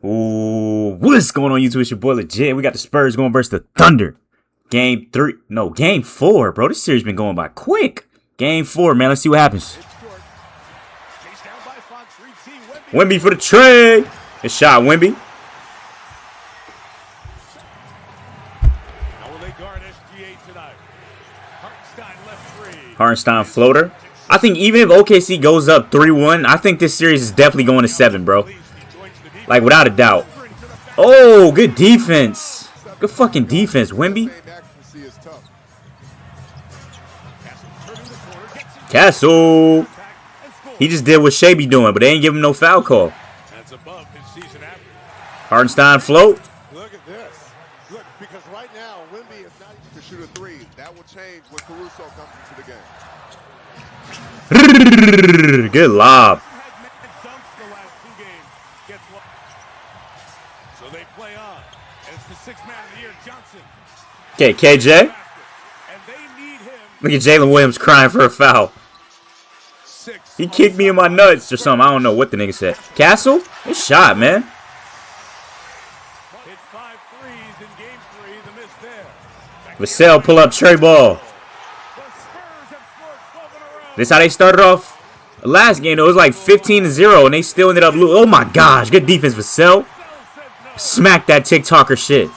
Ooh, what's going on YouTube? It's your boy Lvgit. We got the Spurs going versus the Thunder. Game 4, bro. This series been going by quick. Game 4, man. Let's see what happens. Wemby for the trade. Good shot, Wemby. Hartenstein floater. I think even if OKC goes up 3-1, I think this series is definitely going to 7, bro. Like, without a doubt. Oh, good defense. Good fucking defense, Wemby. Castle. He just did what Shea be doing, but they ain't give him no foul call. Hartenstein float. Look at this. Look, because right now, Wemby is not able to shoot a three. That will change when Caruso comes into the game. Good lob. Okay, KJ. Look at Jalen Williams crying for a foul. He kicked me in my nuts or something. I don't know what the nigga said. Castle? Good shot, man. Vassell pull up tray ball. This how they started off last game. It was like 15-0 and they still ended up losing. Oh my gosh. Good defense, Vassell. Smack that TikToker shit.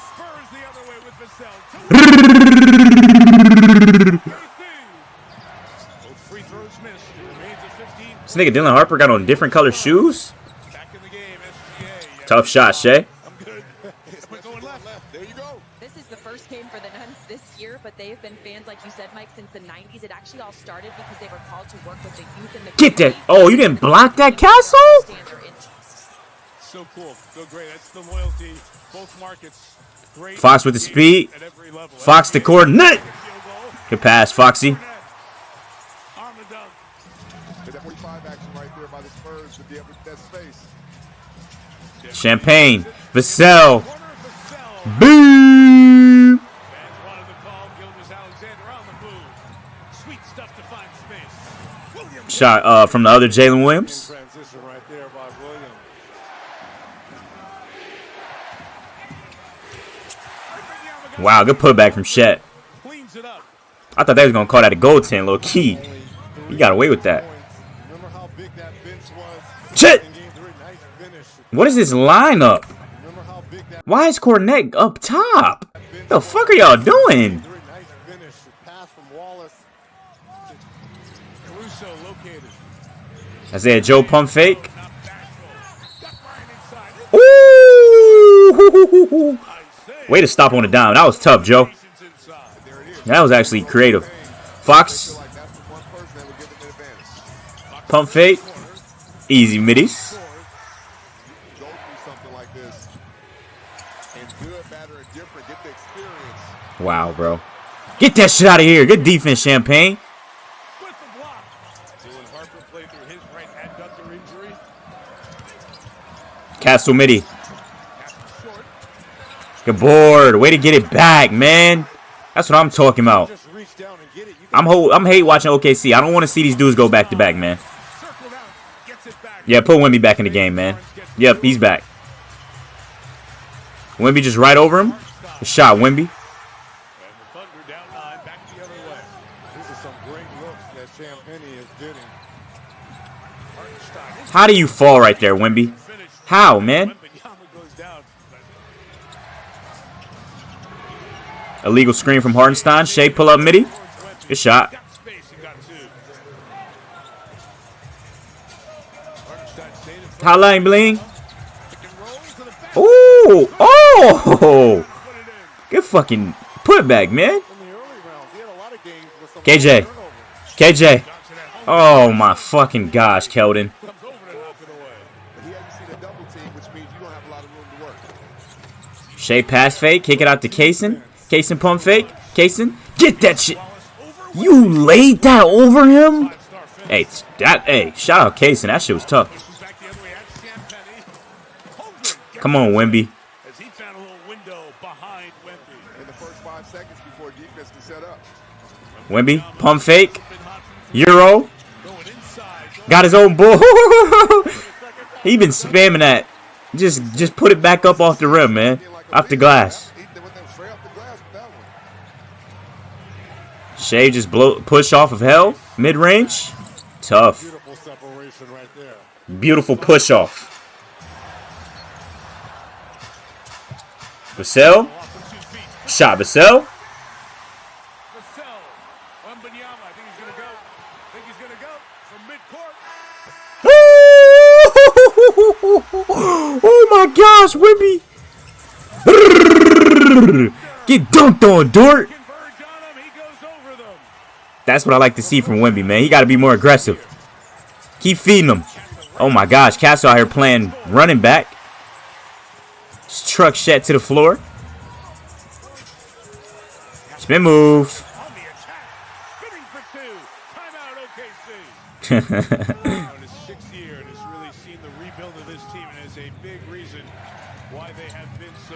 This nigga Dylan Harper got on different color shoes. Tough shot, Shea. This is the first game for the Nuns this year, but they have been fans, like you said, Mike, since the 90s. It actually all started because they were called to work with the youth and the... Get that. Oh, you didn't block that, Castle? So cool. So great. That's the loyalty. Both markets. Great. Fox with the speed. Fox to coordinate. Good pass, Foxy. Champagne. Vassell. Boom. Shot from the other Jalen Williams. Wow, good putback from Shet. I thought they was gonna call that a goaltend, low key. He got away with that. Shit! What is this lineup? Why is Cornet up top? What the fuck are y'all doing? Isaiah Joe pump fake. Ooh! Way to stop on the dime. That was tough, Joe. That was actually creative. Fox. Pump fake. Easy middies. Wow, bro. Get that shit out of here. Good defense, Champagne. Castle midi. Good board. Way to get it back, man. That's what I'm talking about. I'm hate watching OKC. I don't want to see these dudes go back to back, man. Yeah, put Wemby back in the game, man. Yep, he's back. Wemby just right over him. Good shot, Wemby. How do you fall right there, Wemby? How, man? Illegal screen from Hartenstein. Shea pull up midi. Good shot. Hotline bling. Ooh. Oh. Good fucking putback, man. KJ. KJ. Oh my fucking gosh, Keldon. Shea pass fake. Kick it out to Kaysen. Kaysen pump fake. Kaysen. Get that shit. You laid that over him? Hey, shout out Kaysen. That shit was tough. Come on, Wemby. Wemby, pump fake. Euro. Got his own ball. He been spamming that. Just put it back up off the rim, man. Off the glass. Shea just push off of hell. Mid-range. Tough. Beautiful push off. Vassell. Shot Vassell. Oh my gosh, Wimby. Get dunked on, Dort. That's what I like to see from Wimby, man. He got to be more aggressive. Keep feeding him. Oh my gosh, Castle out here playing running back. Just truck Shet to the floor. Spin move.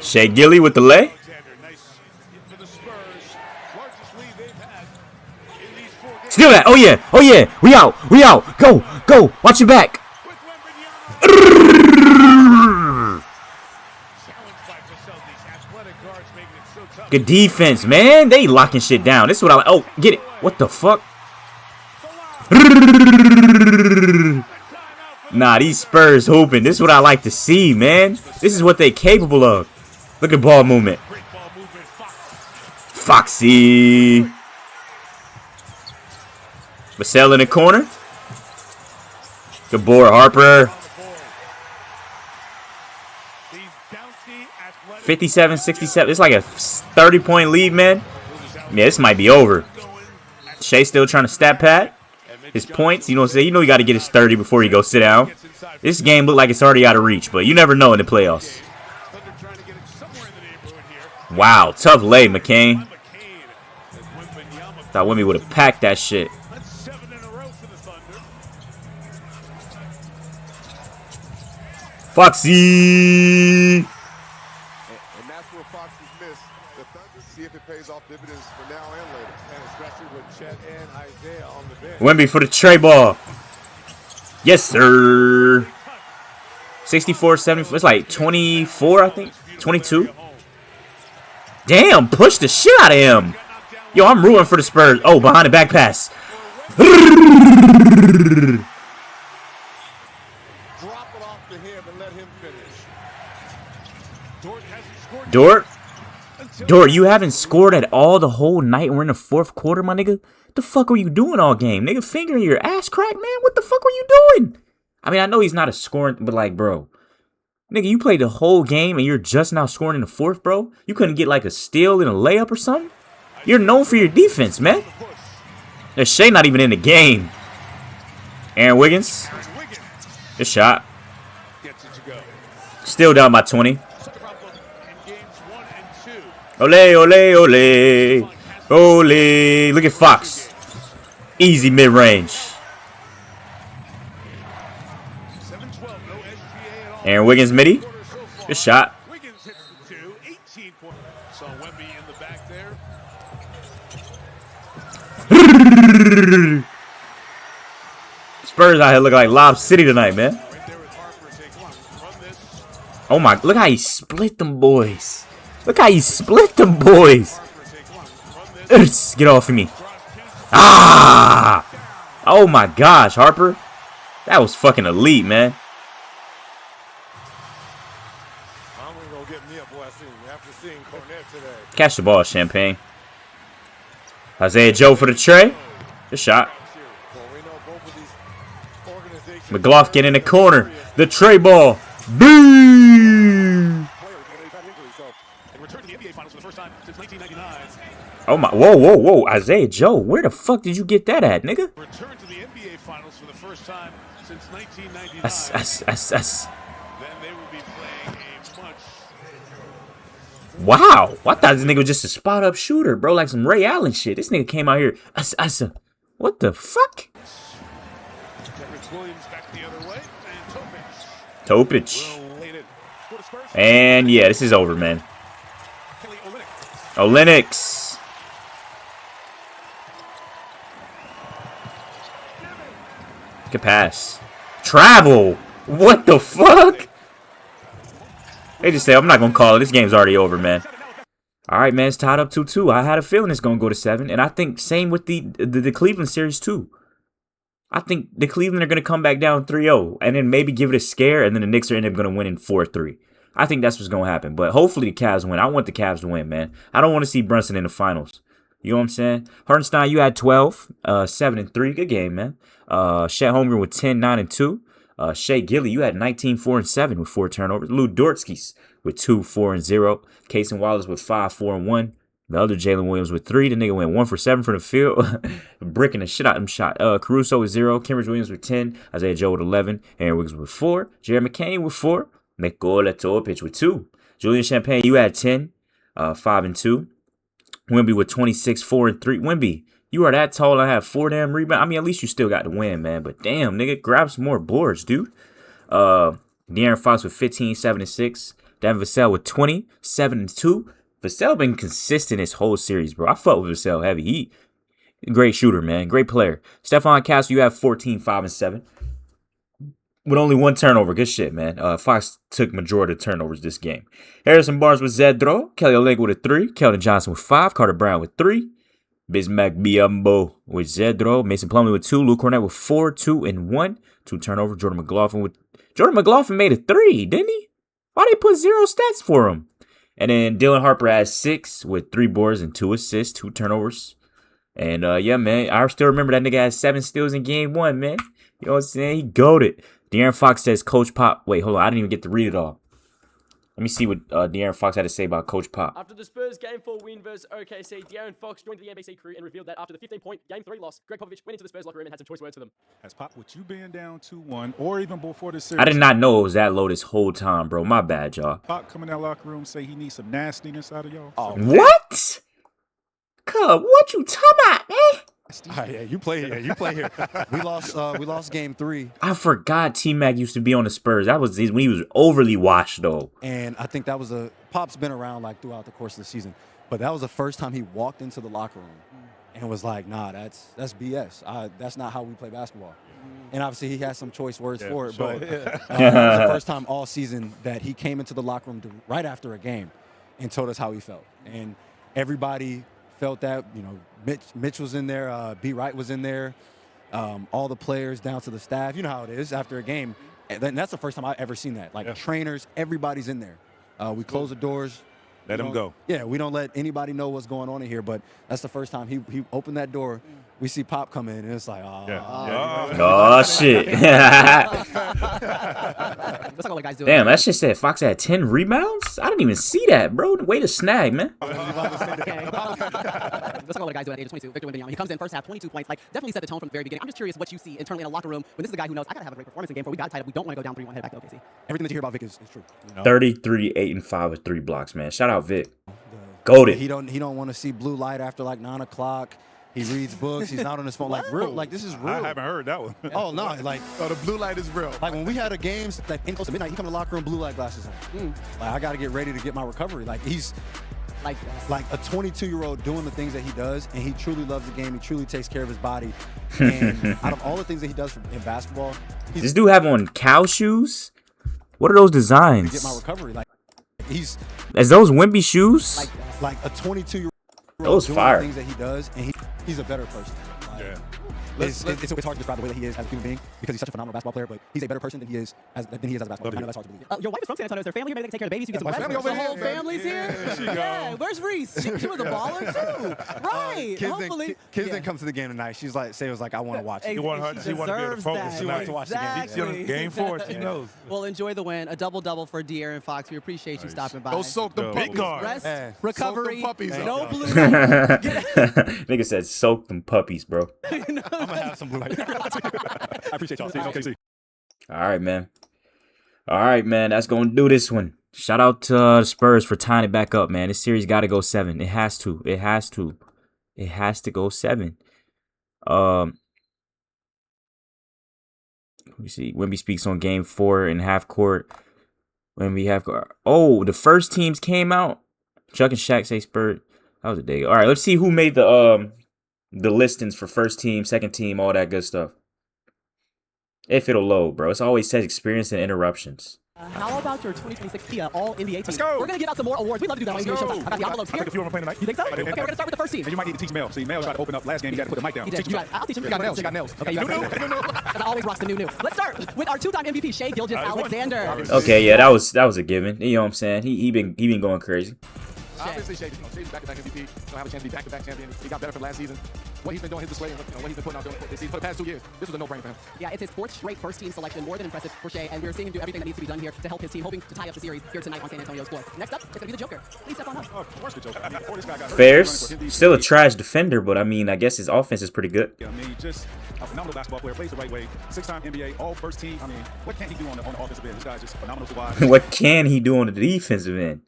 Shea Gilly with the lay. Steal that. Oh yeah. Oh yeah. We out. We out. Go. Go. Watch your back. Good defense, man. They locking shit down. This is what I like. Oh, get it. What the fuck? Nah, these Spurs hooping. This is what I like to see, man. This is what they capable of. Look at ball movement. Foxy. Vassell in the corner. Good board, Harper. 57-67. It's like a 30-point lead, man. Yeah, this might be over. Shea still trying to stat pad his points. You know what I'm saying? You know you got to get his 30 before you go sit down. This game look like it's already out of reach, but you never know in the playoffs. Wow, tough lay, McCain. Thought Wimby would have packed that shit. Foxy. And that's where Foxy's missed. The Thunder see if it pays off dividends for now and later. And especially with Chet and Isaiah on the bench. Wimby for the tray ball. Yes, sir. 64-74. It's like 24, I think. 22. Damn, push the shit out of him. Yo, I'm rooting for the Spurs. Oh, behind the back pass. Dort, you haven't scored at all the whole night. We're in the fourth quarter, my nigga. What the fuck were you doing all game? Nigga, fingering your ass crack, man? What the fuck were you doing? I mean, I know he's not a scoring, but like, bro. Nigga, you played the whole game and you're just now scoring in the fourth, bro? You couldn't get like a steal and a layup or something? You're known for your defense, man. There's Shea not even in the game. Aaron Wiggins. Good shot. Still down by 20. Ole, ole, ole. Ole. Look at Fox. Easy mid-range. Aaron Wiggins midi. Good shot. Spurs out here looking like Lob City tonight, man. Oh my, look how he split them boys. Look how he split them boys. Get off of me. Ah! Oh my gosh, Harper. That was fucking elite, man. Catch the ball, Champagne. Isaiah Joe for the tray. Good shot. McLaughlin in the corner. The tray ball. Boom! Oh my! Whoa, whoa, whoa! Isaiah Joe, where the fuck did you get that at, nigga? Returned to the NBA Finals for the first time since 1999. Then they will be playing a much. Wow! I thought this nigga was just a spot up shooter, bro, like some Ray Allen shit. This nigga came out here. What the fuck? Topic. And yeah, this is over, man. Olynyk. Good pass. Travel. What the fuck? They just say, I'm not going to call it. This game's already over, man. All right, man. It's tied up 2-2. I had a feeling it's going to go to 7. And I think same with the Cleveland series, too. I think the Cleveland are going to come back down 3-0 and then maybe give it a scare, and then the Knicks are end up going to win in 4-3. I think that's what's going to happen. But hopefully the Cavs win. I want the Cavs to win, man. I don't want to see Brunson in the finals. You know what I'm saying? Hartenstein, you had 12, 7-3. Good game, man. Chet Holmgren with 10, 9-2. Shea Gilly, you had 19, 4-7 with 4 turnovers. Lou Dortskis with 2, 4-0. Cason Wallace with 5, 4-1. The other Jalen Williams with 3. The nigga went 1 for 7 from the field. Bricking the shit out of them shot. Caruso with 0. Kenrich Williams with 10. Isaiah Joe with 11. Aaron Wiggins with 4. Jerry McCain with 4. Nikola Topic with 2. Julian Champagne, you had 10. 5-2. Wemby with 26, 4-3. Wemby, you are that tall and have 4 damn rebounds. I mean, at least you still got the win, man. But damn, nigga, grab some more boards, dude. De'Aaron Fox with 15, 7-6. Devin Vassell with 20, 7-2. Vassell been consistent this whole series, bro. I fuck with Vassell heavy. He great shooter, man. Great player. Stephon Castle, you have 14, 5-7. With only 1 turnover. Good shit, man. Fox took majority of turnovers this game. Harrison Barnes with Zedro. Kelly Olynyk with a 3. Keldon Johnson with 5. Carter Brown with 3. Bismack Biyombo with Zedro. Mason Plumlee with 2. Luke Cornett with 4, 2-1. 2 turnovers. Jordan McLaughlin made a 3, didn't he? Why they put 0 stats for him? And then Dylan Harper has 6 with 3 boards and 2 assists, 2 turnovers. And yeah, man, I still remember that nigga had 7 steals in game 1, man. You know what I'm saying? He goated. De'Aaron Fox says Coach Pop. Wait, hold on. I didn't even get to read it all. Let me see what De'Aaron Fox had to say about Coach Pop. After the Spurs Game 4 win versus OKC, De'Aaron Fox joined the NBC crew and revealed that after the 15-point Game 3 loss, Greg Popovich went into the Spurs locker room and had some choice words for them. As Pop, with you being down 2-1, or even before the series, I did not know it was that low this whole time, bro. My bad, y'all. Pop come in that locker room, say he needs some nastiness out of y'all. Oh, What? Cub, what you talking about, man? Yeah, you play here. You play here. We lost game 3. I forgot T-Mac used to be on the Spurs. That was when he was overly washed, though. And I think that was Pop's been around like throughout the course of the season, but that was the first time he walked into the locker room and was like, "Nah, that's BS. That's not how we play basketball." And obviously he has some choice words for it, sure. but it was the first time all season that he came into the locker room right after a game and told us how he felt. And everybody felt that, you know, Mitch was in there, B. Wright was in there, all the players down to the staff. You know how it is after a game. And that's the first time I've ever seen that. Like trainers, everybody's in there. We close the doors. Let him go. Yeah, we don't let anybody know what's going on in here, but that's the first time he opened that door. We see Pop come in, and it's like, Oh, shit. That's not what guys do. Damn, that shit said Fox had 10 rebounds? I didn't even see that, bro. Way to snag, man. That's not what guys do at the age of 22. Victor Wembanyama, he comes in first half, 22 points. Like, definitely set the tone from the very beginning. I'm just curious what you see internally in a locker room when this is a guy who knows I got to have a great performance in game 4. We got tied up. We don't want to go down 3-1 head back to OKC. everything that you hear about Vic is true. You know? 33, 8-5 with 3 blocks, man. Shout out Vic. Goated. He don't want to see blue light after like 9 o'clock. He reads books. He's not on his phone. Like real. Like this is real. I haven't heard that one. Oh no! Like the blue light is real. when we had a games like in close to midnight, he come to the locker room, blue light glasses on. Like I got to get ready to get my recovery. Like he's like a 22-year-old doing the things that he does, and he truly loves the game. He truly takes care of his body. And out of all the things that he does in basketball, This dude have on cow shoes? What are those designs? to get my recovery. Like he's Is those Wemby shoes? like a 22-year-old Those doing fire. the things that he does, and he's a better person. Like, Yeah. It's hard to describe the way that he is as a human being because he's such a phenomenal basketball player, but he's a better person than he is as a basketball player. I know that's hard to believe. Your wife is from San Antonio. Is there family here? Maybe they can take care of the babies. You get some my rest. family over The whole here. family's here. Yeah. Where's Reese? She was a baller too. Right. Hopefully. Kids didn't come to the game tonight. She's like, say it was like, I want to watch it. She want to be able to focus She wanted to watch the game. She's on game 4. She knows. Well, enjoy the win. A double-double for De'Aaron Fox. We appreciate you stopping by. Go soak the Big puppies. guard. Rest, Yeah. recovery, Soak them puppies no up. blue light. Nigga said soak them puppies, bro. I'm going to have some blue light. I appreciate y'all. See you in OKC. All right, man. All right, man. That's going to do this one. Shout out to the Spurs for tying it back up, man. This series got to go 7. It has to. It has to. It has to go 7. Let me see. Wemby speaks on game 4 in half court. Wemby half court. Oh, the first teams came out. Chuck and Shaq say Spurs. That was a day. All right, let's see who made the listings for first team, second team, all that good stuff. If it'll load, bro. It always says experience and interruptions. How about your 2026 Kia All-NBA team? Let's go. We're going to give out some more awards. We love to do that on NBA Let's shows. go. I got the envelopes I here. took a few of them playing tonight. You think so? Okay, And- we're going to start with the first team. And you might need to teach Mel. See, Mel tried to open up last game. You got to put the mic down. He did. Teach him. I'll teach him. You got nails. You got nails. Okay, you got nails. Because I always rocks the new. Let's start with our two-time MVP, Shai Gilgeous-Alexander. Okay, yeah, that was a given. You know what I'm saying? He been going crazy. Obviously, Shai's back-to-back MVP. Don't have a chance to be back-to-back champion. He got better for last season. What he's been doing, his display, and what he's been putting out this season for the past 2 years. This was a no-brainer for him. Yeah, it's his fourth straight first-team selection. More than impressive for Shai, and we're seeing him do everything that needs to be done here to help his team, hoping to tie up the series here tonight on San Antonio's floor. Next up, it's going to be the Joker. Please step on up. Oh, of course the Joker. I mean, before this guy got hurt, Fairs, he was still a trash defender, but I mean, I guess his offense is pretty good. I mean, just a phenomenal basketball player. Plays the right way. 6-time NBA, all first team. I mean, what can't he do on the offensive end? This guy's just phenomenal to watch. What can he do on the defensive end?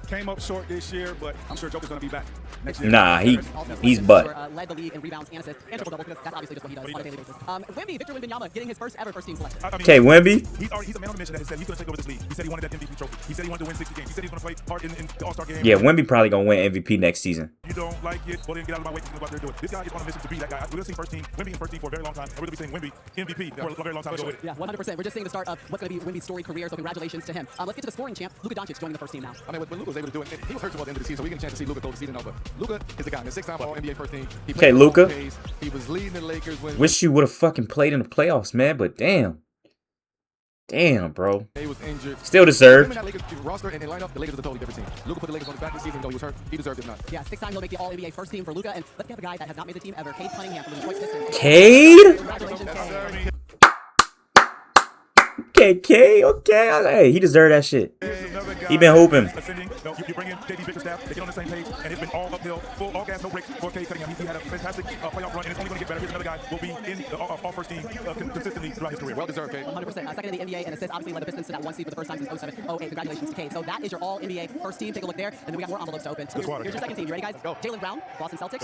Came up short this year, but I'm sure Joker's going to be back next year. Nah, he's butt. butt. Led the league in rebounds and assists and triple-doubles because that's obviously just what he does on a daily basis. Wemby, Victor Wembanyama, getting his first ever first-team selection. Okay, Wemby. He's a man on a mission that said he's going to take over this league. He said he wanted that MVP trophy. He said he wanted to win 60 games. He said he's going to play hard in the All-Star game. Yeah, Wemby probably gonna win MVP next season. You don't like it, well then get out of my way. Think about what they're doing. This guy is on a mission to be that guy. We're going to see first team, Wemby in first team for a very long time, and we're going to be saying Wemby MVP for a very long time. Go with it. Yeah, 100%. We're just seeing the start of what's going to be Wemby's story career, so congratulations to him. Let's get to the scoring champ, Luka Doncic, joining the first team now. I mean, what Luka was able to do, and he was hurt towards the end of the season, so we get a chance to see Luka go the season over. Luka is the guy. He's 6-time All-NBA first team. Okay, Luka. He was leading the Lakers when Wish you would have fucking played in the playoffs, man. But damn, bro. he was injured. Still deserved. Him and that Lakers roster and lineup, the Lakers are a totally different team. Luka put the Lakers on his back this season, though he was hurt. He deserved it not. Yeah, 6 times he'll make the All-NBA first team for Luka, and let's get a guy that has not made the team ever, Cade Cunningham from the Detroit Pistons. Cade? Congratulations, Cade. Okay. Hey, he deserved that shit. He been hooping. Ascending. No, you bring in JD Bicker's staff. They get on the same page, and it's been all uphill, full all gas, no brakes for Cade Cunningham. He had a fantastic playoff run, and it's only going to get better. Here's another guy will be in the all first team consistently throughout his career. Well deserved, Cade. 100%. Second in the NBA and assists, obviously led the Pistons to that 1 seed for the first time since 07-08. Congratulations to Cade. So that is your All-NBA first team. Take a look there, and then we got more envelopes to open. Here's your second team. You ready, guys? Go. Jaylen Brown, Boston Celtics.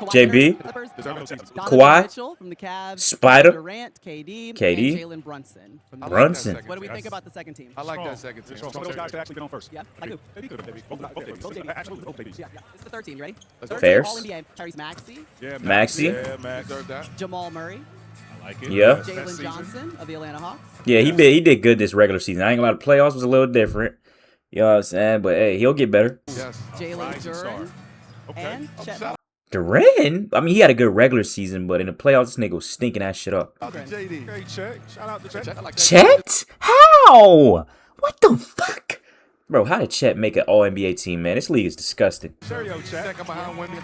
JB. Clippers. Kawhi. Donovan Mitchell from the Cavs. Spider. Durant, KD. KD. And Jalen Brunson. From the Brunson. Lakers. What do we think about the second team? I like that second team. Some of those guys could actually get on first. Yeah, I do. Absolutely, both babies. Yeah. This is the third team. You ready? Let's go. Third Fairs. All NBA. Tyrese Maxey. Yeah, Maxey. Yeah, Max. Deserved that. Jamal Murray. I like it. Yeah. Jalen Johnson of the Atlanta Hawks. Yeah, he did good this regular season. I ain't gonna lie, the playoffs was a little different. You know what I'm saying? But hey, he'll get better. Yes. Jalen Rising star. Duren. Okay. And Chet. Duran? I mean, he had a good regular season, but in the playoffs, this nigga was stinking that shit up. JD. Hey, Chet. Shout out to Chet. I like that. Chet? How? What the fuck? Bro, how did Chet make an All-NBA team, man? This league is disgusting. Stereo Chet. Second behind Wemby.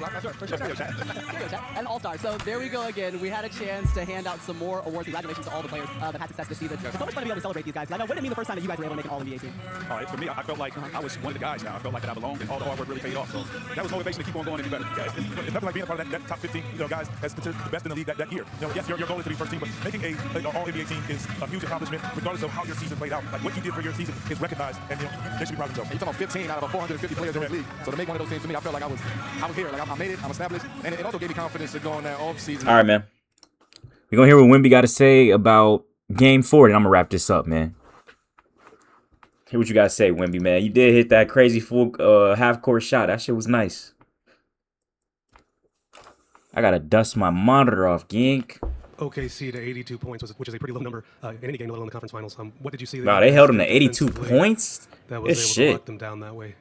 And All-Star. So there we go again. We had a chance to hand out some more awards. Congratulations to all the players that had success this season. It's so much fun to be able to celebrate these guys. I know, what did it mean the first time that you guys were able to make an All-NBA team? All right, for me, I felt like I was one of the guys now. I felt like that I belonged, and all the hard work really paid off. So that was motivation to keep on going and do better. Yeah, it's nothing like being a part of that top 15, guys that's considered the best in the league that year. Yes, your goal is to be first team, but making an All-NBA team is a huge accomplishment, regardless of how your season played out. Like what you did for your season is recognized, and they should be proud of themselves. You're talking about 15 out of 450 players in the league. So to make one of those teams, to me, I felt like I was here. Like I made it. I'm established, and it also gave me confidence to go in that off season. All right, man. We're going to hear what Wemby got to say about Game 4, and I'm going to wrap this up, man. Hear what you got to say, Wemby, man. You did hit that crazy full half-court shot. That shit was nice. I got to dust my monitor off, gink. OKC to 82 points, which is a pretty low number in any game, let alone the conference finals. What did you see? Wow, they held him to 82 points? That was This able to shit. lock them down that way.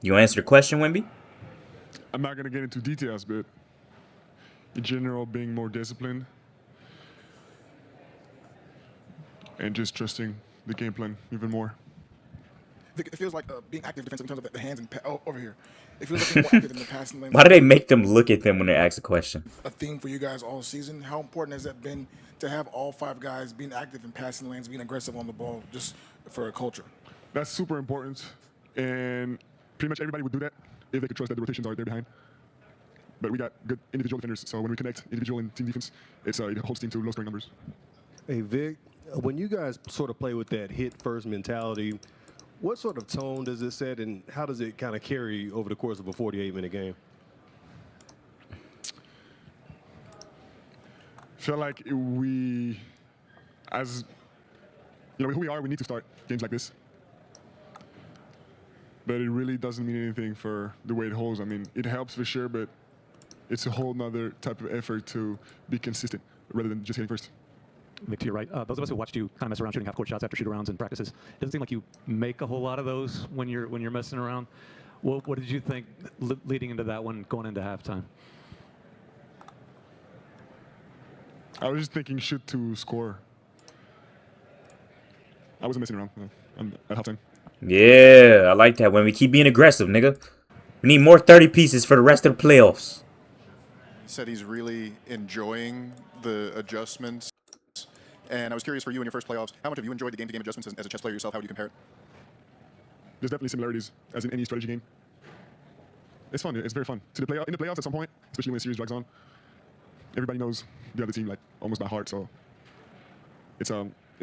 You answer the question, Wemby? I'm not going to get into details, but in general, being more disciplined and just trusting the game plan even more. It feels like being active defensively in terms of the hands and over here. It feels like being more active in the passing lane. Why do they make them look at them when they ask a question? A theme for you guys all season. How important has that been to have all 5 guys being active in passing lanes, being aggressive on the ball, just for a culture? That's super important, and pretty much everybody would do that if they could trust that the rotations are there behind. But we got good individual defenders, so when we connect individual and team defense, it holds team to low-scoring numbers. Hey, Vic, when you guys sort of play with that hit-first mentality, what sort of tone does it set, and how does it kind of carry over the course of a 48-minute game? I feel like we, as you know, who we are, we need to start games like this. But it really doesn't mean anything for the way it holds. I mean, it helps for sure, but it's a whole nother type of effort to be consistent rather than just hitting first. Vic, to your right, those of us who watched you kind of mess around shooting half-court shots after shoot-arounds and practices, it doesn't seem like you make a whole lot of those when you're messing around. What did you think leading into that one, going into halftime? I was just thinking shoot to score. I wasn't messing around at halftime. Yeah, I like that. When we keep being aggressive, nigga. We need more 30 pieces for the rest of the playoffs. He said he's really enjoying the adjustments. And I was curious for you in your first playoffs, how much have you enjoyed the game-to-game adjustments as a chess player yourself? How would you compare it? There's definitely similarities, as in any strategy game. It's fun. It's very fun. In the playoffs at some point, especially when the series drags on, everybody knows the other team like almost by heart. So it's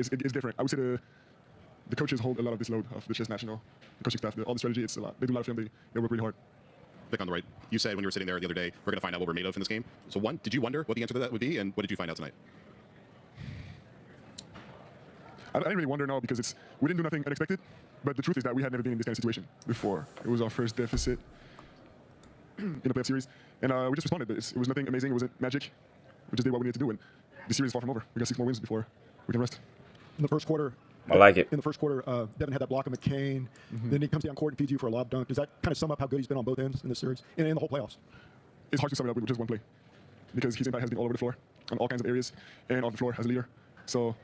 different. I would say the coaches hold a lot of this load of the chess national, the coaching staff, all the strategy. It's a lot. They do a lot of film. They work really hard. Vic on the right, you said when you were sitting there the other day, we're going to find out what we're made of in this game. So one, did you wonder what the answer to that would be, and what did you find out tonight? I didn't really wonder now because we didn't do nothing unexpected, but the truth is that we had never been in this kind of situation before. It was our first deficit in a playoff series, and we just responded. But it was nothing amazing. It wasn't magic. We just did what we needed to do, and the series is far from over. We got 6 more wins before we can rest. In the first quarter, I like it. In the first quarter, Devin had that block of McCain. Then he comes down court and feeds you for a lob dunk. Does that kind of sum up how good he's been on both ends in this series and in the whole playoffs? It's hard to sum it up with just one play because his impact has been all over the floor on all kinds of areas and on the floor as a leader. So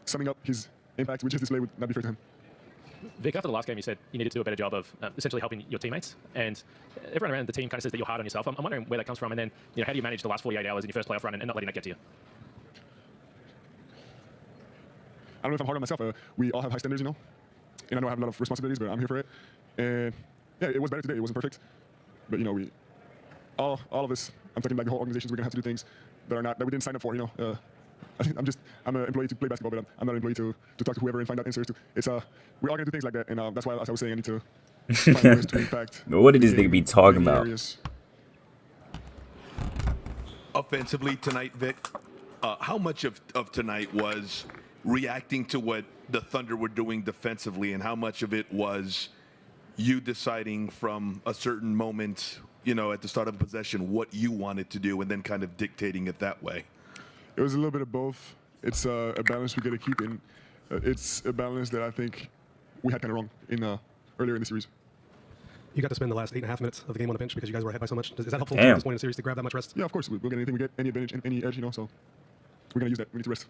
summing up his impact with just this play would not be fair to him. Vic, after the last game, you said you needed to do a better job of essentially helping your teammates, and everyone around the team kind of says that you're hard on yourself. I'm wondering where that comes from, and then how do you manage the last 48 hours in your first playoff run and not letting that get to you? I don't know if I'm hard on myself. We all have high standards, and I know I have a lot of responsibilities, but I'm here for it. And yeah, it was better today. It wasn't perfect, but we all of us. I'm talking like the whole organizations. We're gonna have to do things that we didn't sign up for. I think I'm an employee to play basketball, but I'm not an employee to talk to whoever and find out answers to. We're all gonna do things like that, and that's why, as I was saying, I need to find ways to impact. What did this nigga be talking about? Areas. Offensively tonight, Vic, how much of tonight was reacting to what the Thunder were doing defensively, and how much of it was you deciding from a certain moment, at the start of possession, what you wanted to do, and then kind of dictating it that way? It was a little bit of both. It's a balance we got to keep in. It's a balance that I think we had kind of wrong in earlier in the series. You got to spend the last 8.5 minutes of the game on the bench because you guys were ahead by so much. Is that helpful at this point in the series to grab that much rest? Yeah, of course. We'll get anything we get, any advantage, any edge, so we're going to use that. We need to rest.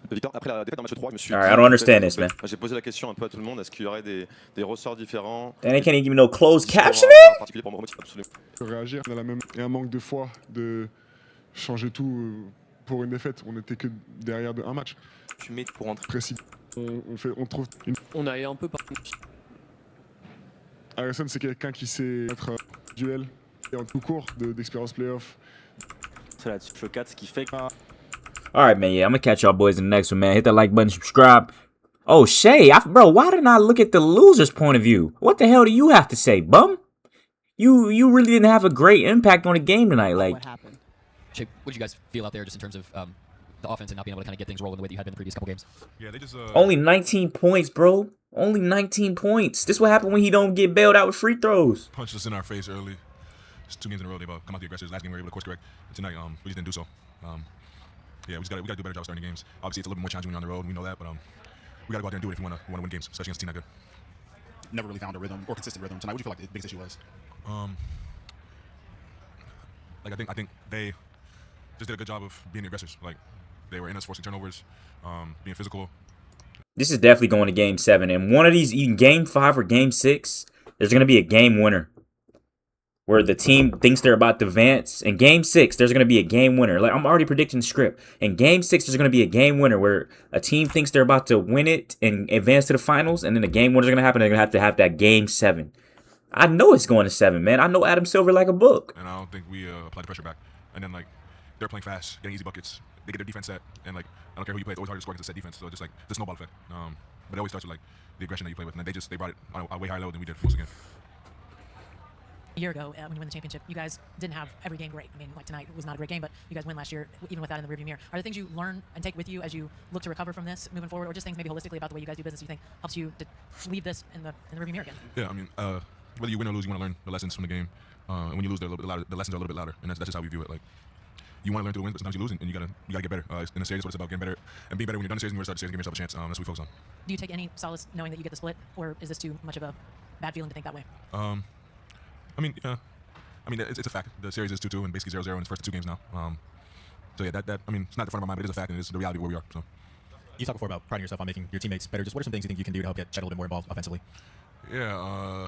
Victor, après la défaite en match 3, je me suis I don't understand this, man. J'ai posé la question un peu à tout le monde, est-ce qu'il y aurait des ressorts différents? And they can't even give me no closed captioning? Particulier pour me remotiver, absolument. Réagir, on a et un manque de foi de changer tout pour une défaite. On n'était que derrière un match. Tu mets pour entrer. Précis. On trouve On a un peu par. Harrison, c'est quelqu'un qui sait être duel et en tout court d'expérience playoff. C'est là-dessus, je 4, ce qui fait que. Alright, man, yeah, I'm gonna catch y'all boys in the next one, man. Hit that like button, subscribe. Oh, Shay, bro, why didn't I look at the loser's point of view? What the hell do you have to say, bum? You really didn't have a great impact on the game tonight, like. What happened? Shay, what did you guys feel out there just in terms of the offense and not being able to kind of get things rolling the way that you had been in the previous couple games? Yeah, they just Only 19 points, bro. Only 19 points. This what happened when he don't get bailed out with free throws. punched us in our face early. It's 2 games in a row they've come out the aggressors. Last game we were able to course correct. Tonight we just didn't do so. Yeah, we got to do a better job starting games. Obviously, it's a little bit more challenging when you're on the road. We know that, but we got to go out there and do it if we want to win games, especially against a team that good. Never really found a rhythm or consistent rhythm tonight. What do you feel like the biggest issue was? Like I think they just did a good job of being the aggressors. Like they were in us forcing turnovers, being physical. This is definitely going to Game 7, and one of these, in Game 5 or Game 6, there's going to be a game winner. Where the team thinks they're about to advance. In Game 6, there's going to be a game winner. Like I'm already predicting the script. In Game 6, there's going to be a game winner where a team thinks they're about to win it and advance to the finals, and then the game winner's going to happen. They're going to have that Game 7. I know it's going to 7, man. I know Adam Silver like a book. And I don't think we applied the pressure back. And then they're playing fast, getting easy buckets. They get their defense set, and I don't care who you play. It's always hard to score against a set defense. So just the snowball effect. But it always starts with the aggression that you play with, and they brought it on a way higher level than we did once again. A year ago, when you win the championship, you guys didn't have every game great. I mean, like tonight was not a great game, but you guys win last year, even with that in the rearview mirror. Are there things you learn and take with you as you look to recover from this moving forward, or just things maybe holistically about the way you guys do business you think helps you to leave this in the rearview mirror again? Yeah, I mean, whether you win or lose, you want to learn the lessons from the game. And when you lose, they're a little bit louder. The lessons are a little bit louder, and that's just how we view it. Like, you want to learn through the wins, but sometimes you lose, and you gotta get better. In a series, what it's about, getting better and being better when you're done the series and you're start the series and give yourself a chance. That's what we focus on. Do you take any solace knowing that you get the split, or is this too much of a bad feeling to think that way? I mean, it's a fact. The series is 2-2 and basically 0-0 in the first 2 games now. So yeah, that I mean, it's not the front of my mind, but it is a fact, and it's the reality of where we are. So. You talked before about priding yourself on making your teammates better. Just what are some things you think you can do to help get Chet a little bit more involved offensively? Yeah.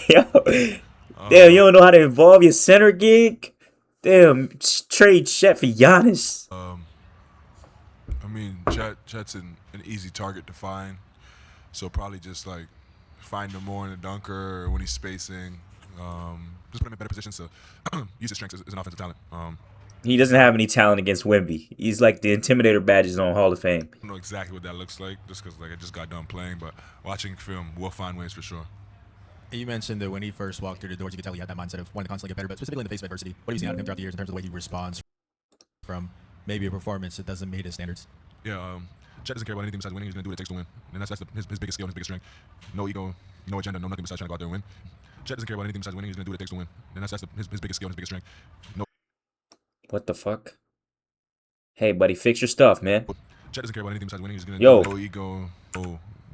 Yo. Damn, you don't know how to involve your center gig? Damn, trade Chet for Giannis. I mean, Chet's an easy target to find, so probably just like find him more in the dunker or when he's spacing. Just put him in better positions to use his strengths as an offensive talent. He doesn't have any talent against Wemby. He's like the Intimidator badges on Hall of Fame. I don't know exactly what that looks like, just because like I just got done playing, but watching film, we'll find ways for sure. You mentioned that when he first walked through the doors, you could tell he had that mindset of wanting to constantly get better, but specifically in the face of adversity. What have you seen out of him throughout the years in terms of the way he responds from maybe a performance that doesn't meet his standards? Yeah, Chet doesn't care about anything besides winning. He's going to do what it takes to win. And that's his biggest skill and his biggest strength. No ego, no agenda, no nothing besides trying to go out there and win. Chet doesn't care about anything besides winning. He's going to do what it takes to win. And that's his biggest skill and his biggest strength. No. What the fuck? Hey, buddy, fix your stuff, man. Chet doesn't care about anything besides winning. He's going to do no ego,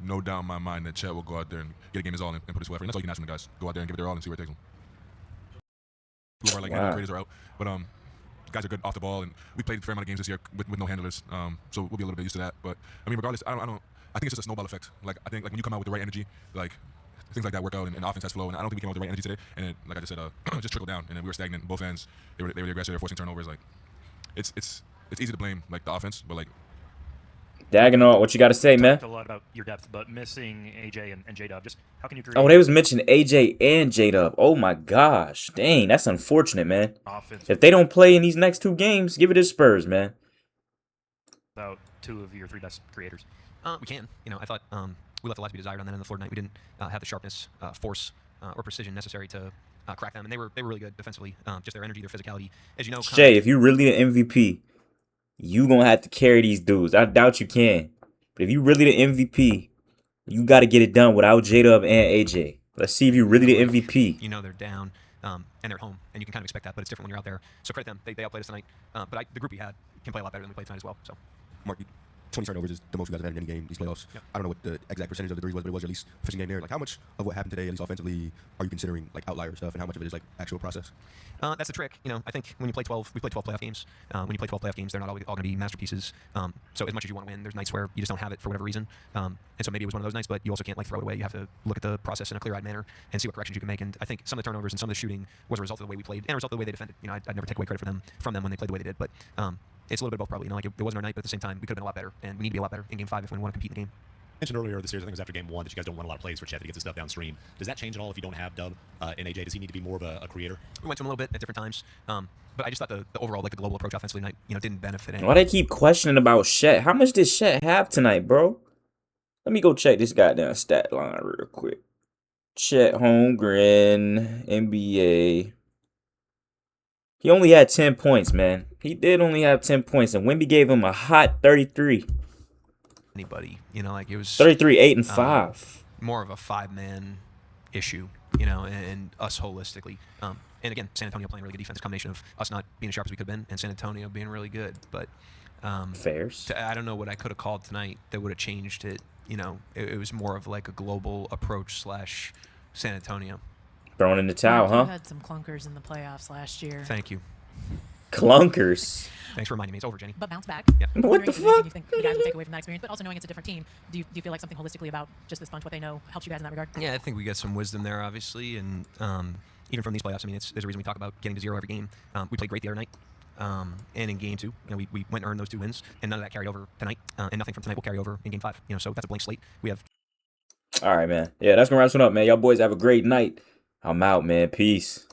no doubt in my mind that Chet will go out there and get a game his all and put his full effort. And that's all you can ask from the guys. Go out there and give it their all and see where it takes them. Two of our creators are out, but guys are good off the ball, and we played a fair amount of games this year with no handlers, so we'll be a little bit used to that. But I mean, regardless, I think it's just a snowball effect. Like I think like when you come out with the right energy, like things like that work out, and offense has flow. And I don't think we came out with the right energy today. And it, like I just said, just trickled down, and then we were stagnant. Both ends, they were the aggressor. They were forcing turnovers. Like it's easy to blame like the offense, but like. Dagenhart, what you got to say, man? Talked a lot about your depth, but missing AJ and J-Dub, just how can you create... Oh, they was mentioning AJ and J-Dub. Oh, my gosh. Dang, that's unfortunate, man. Offense. If they don't play in these next 2 games, give it to Spurs, man. About 2 of your 3 best creators. We can. You know, I thought we left a lot to be desired on that end of the floor tonight. We didn't have the sharpness, force, or precision necessary to crack them, and they were really good defensively. Just their energy, their physicality. As you know... Shay, if you really the MVP... you gonna have to carry these dudes. I doubt you can. But if you really the MVP, you got to get it done without J-Dub and AJ. Let's see if you really the MVP. You know they're down and they're at home, and you can kind of expect that, but it's different when you're out there. So credit them. They outplayed us tonight. But the group we had can play a lot better than we played tonight as well. So, Mark, 20 turnovers is the most you guys have had in any game these playoffs. Yep. I don't know what the exact percentage of the threes was, but it was at least efficient game there. Like, how much of what happened today, at least offensively, are you considering like outlier stuff, and how much of it is like actual process? That's the trick. You know, I think when you play 12, we play 12 playoff games. When you play 12 playoff games, they're not all going to be masterpieces. So as much as you want to win, there's nights where you just don't have it for whatever reason. And so maybe it was one of those nights, but you also can't like throw it away. You have to look at the process in a clear-eyed manner and see what corrections you can make. And I think some of the turnovers and some of the shooting was a result of the way we played and a result of the way they defended. You know, I'd never take away credit from them when they played the way they did, but it's a little bit of both probably. You know, like it wasn't our night, but at the same time, we could have been a lot better, and we need to be a lot better in Game 5 if we want to compete in the game. Mentioned earlier this series, I think it was after Game 1, that you guys don't want a lot of plays for Chet to get the stuff downstream. Does that change at all if you don't have Dub and AJ? Does he need to be more of a creator? We went to him a little bit at different times, but I just thought the overall, like the global approach offensively tonight, you know, didn't benefit anyone. Why they keep questioning about Chet? How much did Chet have tonight, bro? Let me go check this goddamn stat line real quick. Chet Holmgren, NBA. He only had 10 points, man. He did only have 10 points, and Wemby gave him a hot 33. Anybody, you know, like it was 33, 8, and 5. More of a 5-man issue, you know, and us holistically. And again, San Antonio playing really good defense, combination of us not being as sharp as we could have been, and San Antonio being really good. But Fairs. I don't know what I could have called tonight that would have changed it. You know, it was more of like a global approach / San Antonio. Throwing in the towel, huh? You had some clunkers in the playoffs last year. Thank you. Clunkers. Thanks for reminding me. It's over, Jenny. But bounce back. Yeah. What the fuck? You think you guys would take away from that experience, but also knowing it's a different team, do you feel like something holistically about just this bunch, what they know, helps you guys in that regard? Yeah, I think we got some wisdom there, obviously, and even from these playoffs, I mean, there's a reason we talk about getting to 0 every game. We played great the other night, and in Game 2, you know, we went and earned those 2 wins, and none of that carried over tonight, and nothing from tonight will carry over in Game 5. You know, so that's a blank slate. We have. All right, man. Yeah, that's gonna wrap it up, man. Y'all boys have a great night. I'm out, man. Peace.